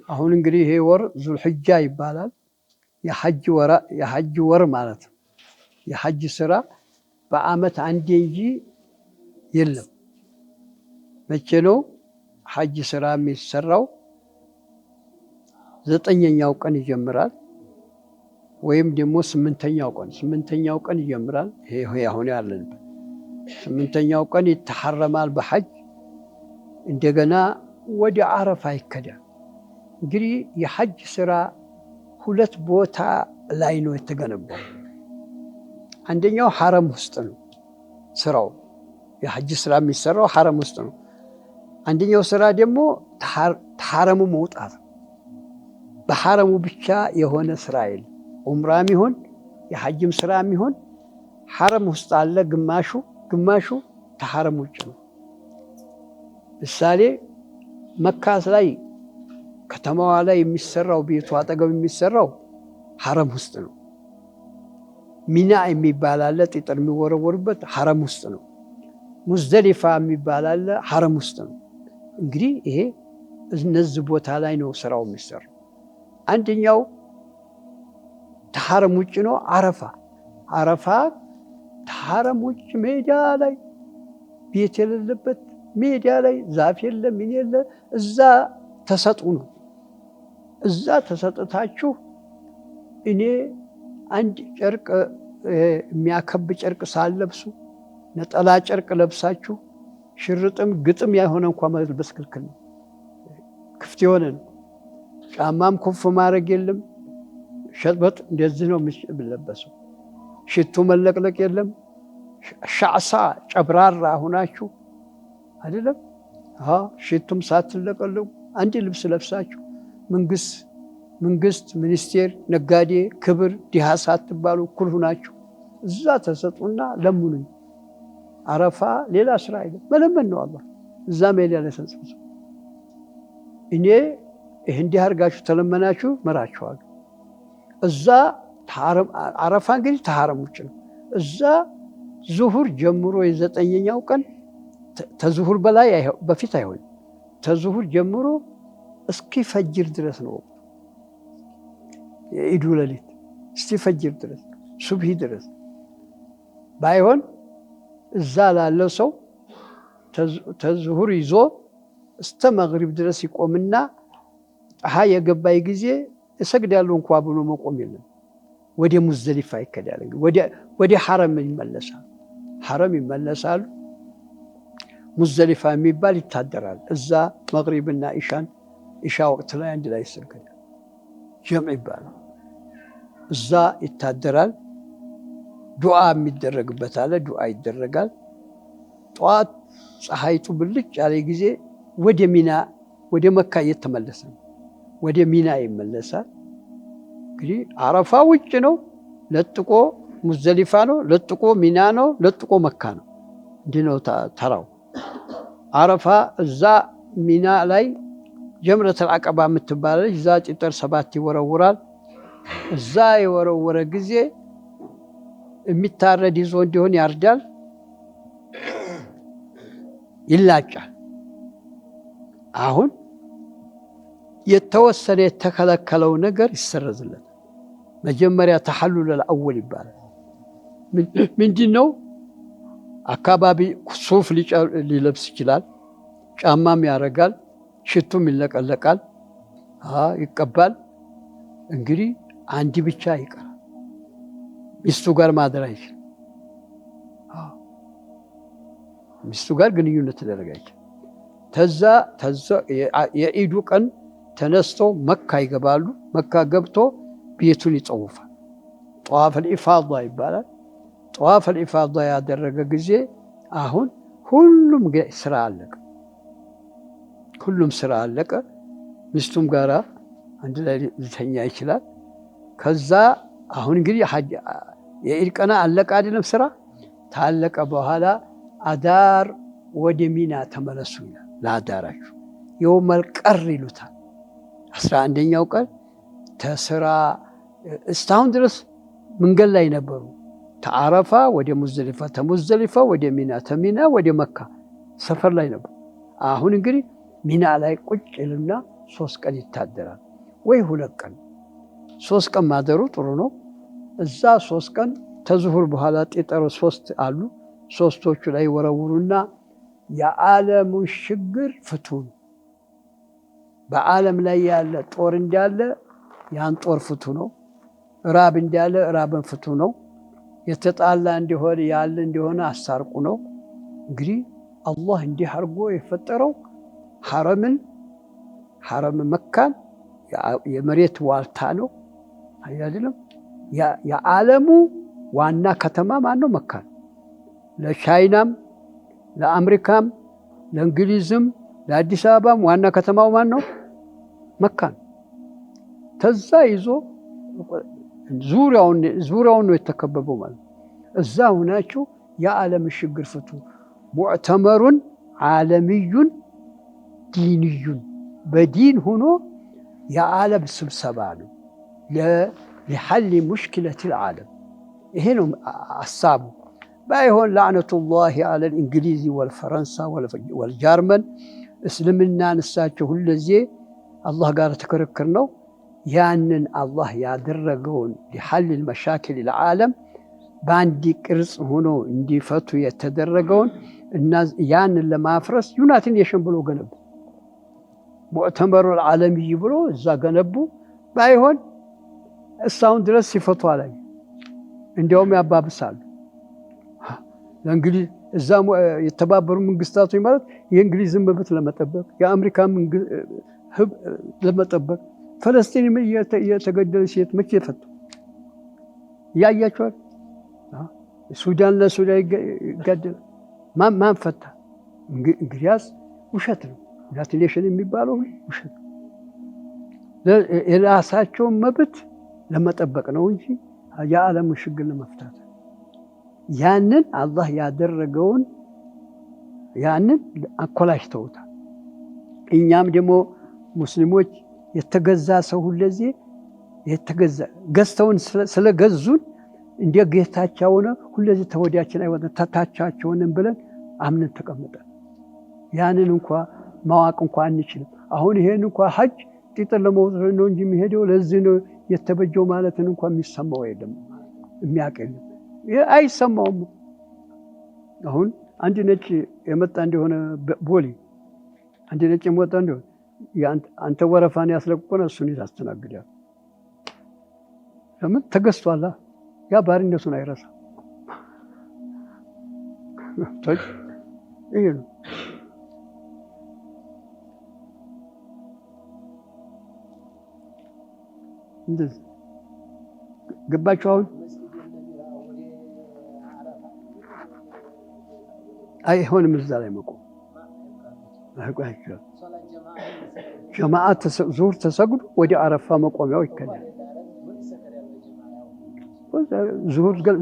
አሁን እንግዲህ ይሄ ወር ዙልሕጃ ይባላል። የሐጅ ወር ማለት ነው። የሐጅ ስራ በአመት አንዴ እንጂ የለም። መቼ ነው ሐጅ ስራ የሚሰራው? 9ኛው ቀን ይጀምራል፣ ወይም ደግሞ 8ኛው ቀን ይጀምራል። ይሄ አሁን ያለንበት 8ኛው ቀን ይተሐረማል በሐጅ። እንደገና ወደ አረፋ ይከዳል። እንግዲህ የሐጅ ስራ 2 ቦታ ላይ ነው የተገነባው። አንደኛው ሐረም ውስጥ ነው ስራው። የሐጅ ስራ የሚሰራው ሐረም ውስጥ ነው። አንደኛው ስራ ደግሞ ተሐረሙ መውጣት። በሐረሙ ብቻ የሆነ ስራ የለም። ዑምራም ይሁን የሐጅም ስራ የሚሆን ሐረም ውስጥ አለ። ግማሹ ተሐረም ውጭ ነው። ምሳሌ መካ ላይ ከተማዋ ላይ የሚሰራው ቤቱ አጠገብ የሚሰራው ሐረም ውስጥ ነው። ሚና የሚባል አለ፣ ጠጠር የሚወረወርበት ሐረም ውስጥ ነው። ሙዝደሊፋ የሚባል አለ፣ ሐረም ውስጥ ነው። እንግዲህ ይሄ እነዚህ ቦታ ላይ ነው ስራው የሚሰራው። አንደኛው ተሐረም ውጭ ነው። አረፋ ተሐረም ውጭ ሜዳ ላይ ቤት የሌለበት ሜዳ ላይ ዛፍ የለ ምን የለ፣ እዛ ተሰጡ ነው። እዛ ተሰጥታችሁ እኔ አንድ ጨርቅ የሚያከብ ጨርቅ ሳለብሱ ነጠላ ጨርቅ ለብሳችሁ ሽርጥም ግጥም ያልሆነ እንኳን መልበስ ክልክል ነው። ክፍት የሆነ ነው። ጫማም ኩፍ ማድረግ የለም። ሸጥበጥ እንደዚህ ነው የሚለበሰው። ሽቱ መለቅለቅ የለም። ሻዕሳ ጨብራራ ሁናችሁ አይደለም ሽቱም ሳትለቀለቁ አንድ ልብስ ለብሳችሁ መንግስት ሚኒስቴር፣ ነጋዴ፣ ክብር፣ ድሃ ሳትባሉ እኩል ሁናችሁ እዛ ተሰጡና ለምኑኝ። አረፋ ሌላ ስራ አይደለም፣ መለመን ነው። አላህ እዛ ሜዳ ላይ ተሰጡ። እኔ እንዲህ አድርጋችሁ ተለመናችሁ መራችኋለሁ። እዛ አረፋ እንግዲህ ተሐረም ውጭ ነው። እዛ ዙሁር ጀምሮ የ9ኛው ቀን ተዙሁር በላይ በፊት አይሆንም። ተዙሁር ጀምሮ እስኪ ፈጅር ድረስ ነው የኢዱ ሌሊት፣ እስኪ ፈጅር ድረስ ሱብሂ ድረስ ባይሆን እዛ ላለው ሰው ተዙሁር ይዞ እስተ መግሪብ ድረስ ይቆምና ፀሐይ የገባይ ጊዜ እሰግዳለሁ እንኳ ብሎ መቆም የለም። ወደ ሙዝደሊፋ ይከዳል። ወደ ሐረም ይመለሳሉ። ሙዝደሊፋ የሚባል ይታደራል። እዛ መግሪብና ኢሻ ወቅት ላይ አንድ ላይ ይሰገዳል። ጀምዕ ይባላል። እዛ ይታደራል። ዱዓ የሚደረግበት አለ። ዱዓ ይደረጋል። ጠዋት ፀሐይቱ ብልጭ ያለ ጊዜ ወደ መካ እየተመለሰ ነው። ወደ ሚና ይመለሳል። እንግዲህ አረፋ ውጭ ነው፣ ለጥቆ ሙዝደሊፋ ነው፣ ለጥቆ ሚና ነው፣ ለጥቆ መካ ነው። እንዲህ ነው ተራው። አረፋ እዛ ሚና ላይ ጀምረተል አቀባ የምትባለች እዛ ጠጠር 7 ይወረውራል። እዛ የወረወረ ጊዜ የሚታረድ ይዞ እንዲሆን ያርዳል፣ ይላጫል። አሁን የተወሰነ የተከለከለው ነገር ይሰረዝለት። መጀመሪያ ተሐሉል አወል ይባላል። ምንድን ነው? አካባቢ ሱፍ ሊለብስ ይችላል፣ ጫማም ያረጋል፣ ሽቱም ይለቀለቃል፣ ይቀባል። እንግዲህ አንድ ብቻ ይቀራል። ሚስቱ ጋር ማደር አይችልም። ሚስቱ ጋር ግንኙነት ተደረገ አይችልም። ተዛ የኢዱ ቀን ተነስተው መካ ይገባሉ። መካ ገብቶ ቤቱን ይጠውፋል። ጠዋፈል ኢፋዳ ይባላል። ጠዋፈል ኢፋዳ ያደረገ ጊዜ አሁን ሁሉም ስራ አለቀ። ሚስቱም ጋራ አንድ ላይ ሊተኛ ይችላል። ከዛ አሁን እንግዲህ የኢድ ቀና አለቀ አይደለም። ስራ ታለቀ በኋላ አዳር ወደ ሚና ተመለሱ ይላል። ለአዳራችሁ የውመል ቀር ይሉታል። 11ኛው ቀን ተስራ እስካሁን ድረስ መንገድ ላይ ነበሩ። ተአረፋ ወደ ሙዝደሊፋ፣ ተሙዝደሊፋ ወደ ሚና፣ ተሚና ወደ መካ ሰፈር ላይ ነበሩ። አሁን እንግዲህ ሚና ላይ ቁጭ ይልና 3 ቀን ይታደራል ወይ 2 ቀን 3 ቀን ማደሩ ጥሩ ነው። እዛ 3 ቀን ተዙሁር በኋላ ጤጠሮ 3 አሉ። 3ቶቹ ላይ ወረውሩና የዓለሙን ችግር ፍቱን፣ በዓለም ላይ ያለ ጦር እንዳለ ያን ጦር ፍቱ ነው። ራብ እንዳለ ራብን ፍቱ ነው። የተጣላ እንደሆነ ያለ እንደሆነ አሳርቁ ነው። እንግዲህ አላህ እንዲህ አድርጎ የፈጠረው ሐረም መካን የመሬት ዋልታ ነው አይደለም። የዓለሙ ዋና ከተማ ማን ነው? መካ ነው። ለቻይናም ለአሜሪካም ለእንግሊዝም ለአዲስ አበባም ዋና ከተማው ማን ነው? መካ ነው። ተዛ ይዞ ዙሪያውን ነው የተከበበው ማለት። እዛ ሆናችሁ የዓለም ችግር ፍቱ። ሙዕተመሩን ዓለምዩን ዲንዩን በዲን ሆኖ የዓለም ስብሰባ ነው ለሐል ሙሽኪለት ልዓለም። ይሄ ነው ሐሳቡ። ባይሆን ላዕነቱላሂ ዐለል እንግሊዝ ወልፈረንሳ ወልጀርመን እስልምና ንሳቸው ሁለዜ አላህ ጋር ተከረክር ነው። ያንን አላህ ያደረገውን ሊሐል መሻኪል ልዓለም በአንድ ቅርጽ ሆኖ እንዲፈቱ የተደረገውን እና ያንን ለማፍረስ ዩናይትድ ኔሽን ብሎ ገነቡ። ሙዕተመሩ ዓለምይ ብሎ እዛ ገነቡ። ባይሆን እስካሁን ድረስ ሲፈቱ አላይ፣ እንዲያውም ያባብሳሉ። ለእንግሊዝ እዛ የተባበሩ መንግስታቶች ማለት የእንግሊዝን መብት ለመጠበቅ የአሜሪካን ለመጠበቅ ፈለስጢን የተገደለ ሴት መቼ ፈቱ? ያያቸዋል። ሱዳን ለሱዳን ይጋደል ማን ፈታ? እንግዲያስ ውሸት ነው። ዩናይትድ ኔሽን የሚባለው ውሸት ነው። የራሳቸውን መብት ለመጠበቅ ነው እንጂ የዓለሙን ችግር ለመፍታት ያንን አላህ ያደረገውን ያንን አኮላሽተውታል። እኛም ደግሞ ሙስሊሞች የተገዛ ሰው ሁለዚ የተገዛ ገዝተውን ስለገዙን እንደ ጌታቸውን ሁለዚ ተወዲያችን አይወጣ ታታቻቸውንም ብለን አምነን ተቀመጠን። ያንን እንኳን ማዋቅ እንኳን አንችልም። አሁን ይሄን እንኳን ሐጅ ጢጥር ለመውጣት ነው እንጂ የሚሄደው ለዚህ ነው የተበጀው ማለትን እንኳን የሚሰማው የለም፣ የሚያውቅ የለም፣ አይሰማውም። አሁን አንድ ነጭ የመጣ እንደሆነ ቦሌ አንድ ነጭ የመጣ እንደሆነ አንተ ወረፋን ያስለቅቆና እሱን ያስተናግዳል። ለምን ተገዝቷላ? ያ ባሪነቱን አይረሳም። ይሄ ነው እንደዚህ ገባችሁ? አሁን አይሆንም እዛ ላይ መቆም አይቋቸው። ጀማዓት ዙሁር ተሰግዶ ወደ አረፋ መቆሚያው ይከዳል።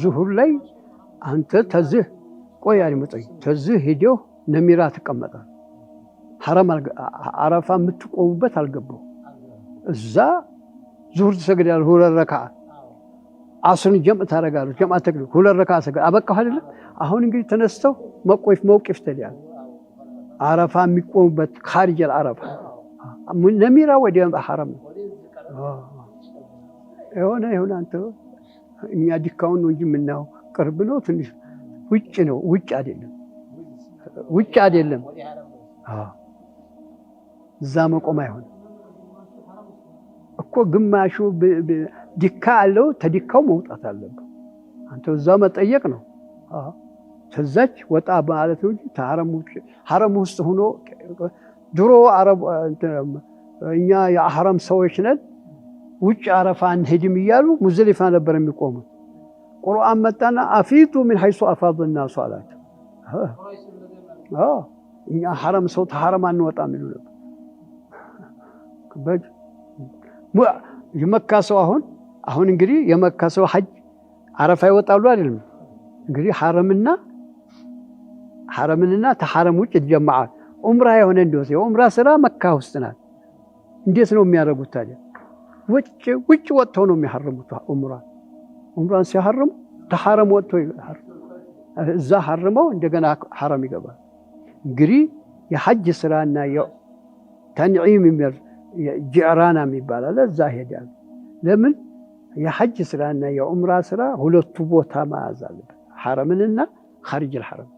ዙሁር ላይ አንተ ተዝህ ቆያሪ መጠይ ተዝህ ሄደው ነሚራ ተቀመጣል። ሐረም አረፋ የምትቆሙበት አልገባው። እዛ ዙሁር ተሰግዳል። 2 ረካዓ አስርን ጀምዕ ታደርጋለህ። ጀምዓ ተግዶ 2 ረካዓ ሰገድ አበቃህ አይደለም። አሁን እንግዲህ ተነስተው መውቂፍ ተዲያል አረፋ የሚቆሙበት ኻሪጀል አረፋ ነሚራ ወደ ሐረም የሆነ አንተ እኛ ዲካውን ነው እንጂ የምናየው ቅርብ ነው። ትንሽ ውጭ ነው፣ ውጭ አይደለም። እዛ መቆም አይሆንም እኮ ግማሹ ዲካ አለው። ተዲካው መውጣት አለበት። አንተ እዛ መጠየቅ ነው። ተዛች ወጣ ማለት ነው እንጂ ሐረም ውስጥ ሆኖ ድሮ አረብ እኛ የሐረም ሰዎች ነን ውጭ አረፋ አንሄድም እያሉ ሙዝደሊፋ ነበር የሚቆሙት። ቁርአን መጣና አፊቱ ምን ሐይሱ አፋض الناس አላቸው። እኛ ሐረም ሰው ተሐረም አንወጣም ይሉ ነበር። የመካ ሰው አሁን እንግዲህ የመካ ሰው ሐጅ አረፋ ይወጣሉ አይደለም። እንግዲህ ሐረምንና ተሐረም ውጭ ይጀማዓል። ዑምራ የሆነ እንደው የዑምራ ስራ መካ ውስጥ ናት። እንዴት ነው የሚያደርጉት ታዲያ? ውጭ ወጥተው ነው የሚሐረሙት። ዑምራን ሲሐረሙ ተሐረም ወጥተው እዛ ሐረመው እንደገና ሐረም ይገባል። እንግዲህ የሐጅ ስራና ተንዒም ጅዕራና የሚባል አለ። እዛ ሄዳሉ። ለምን የሐጅ ስራና የዑምራ ስራ ሁለቱ ቦታ መያዝ አለበት፣ ሐረምንና ኻሪጅ አልሐረም።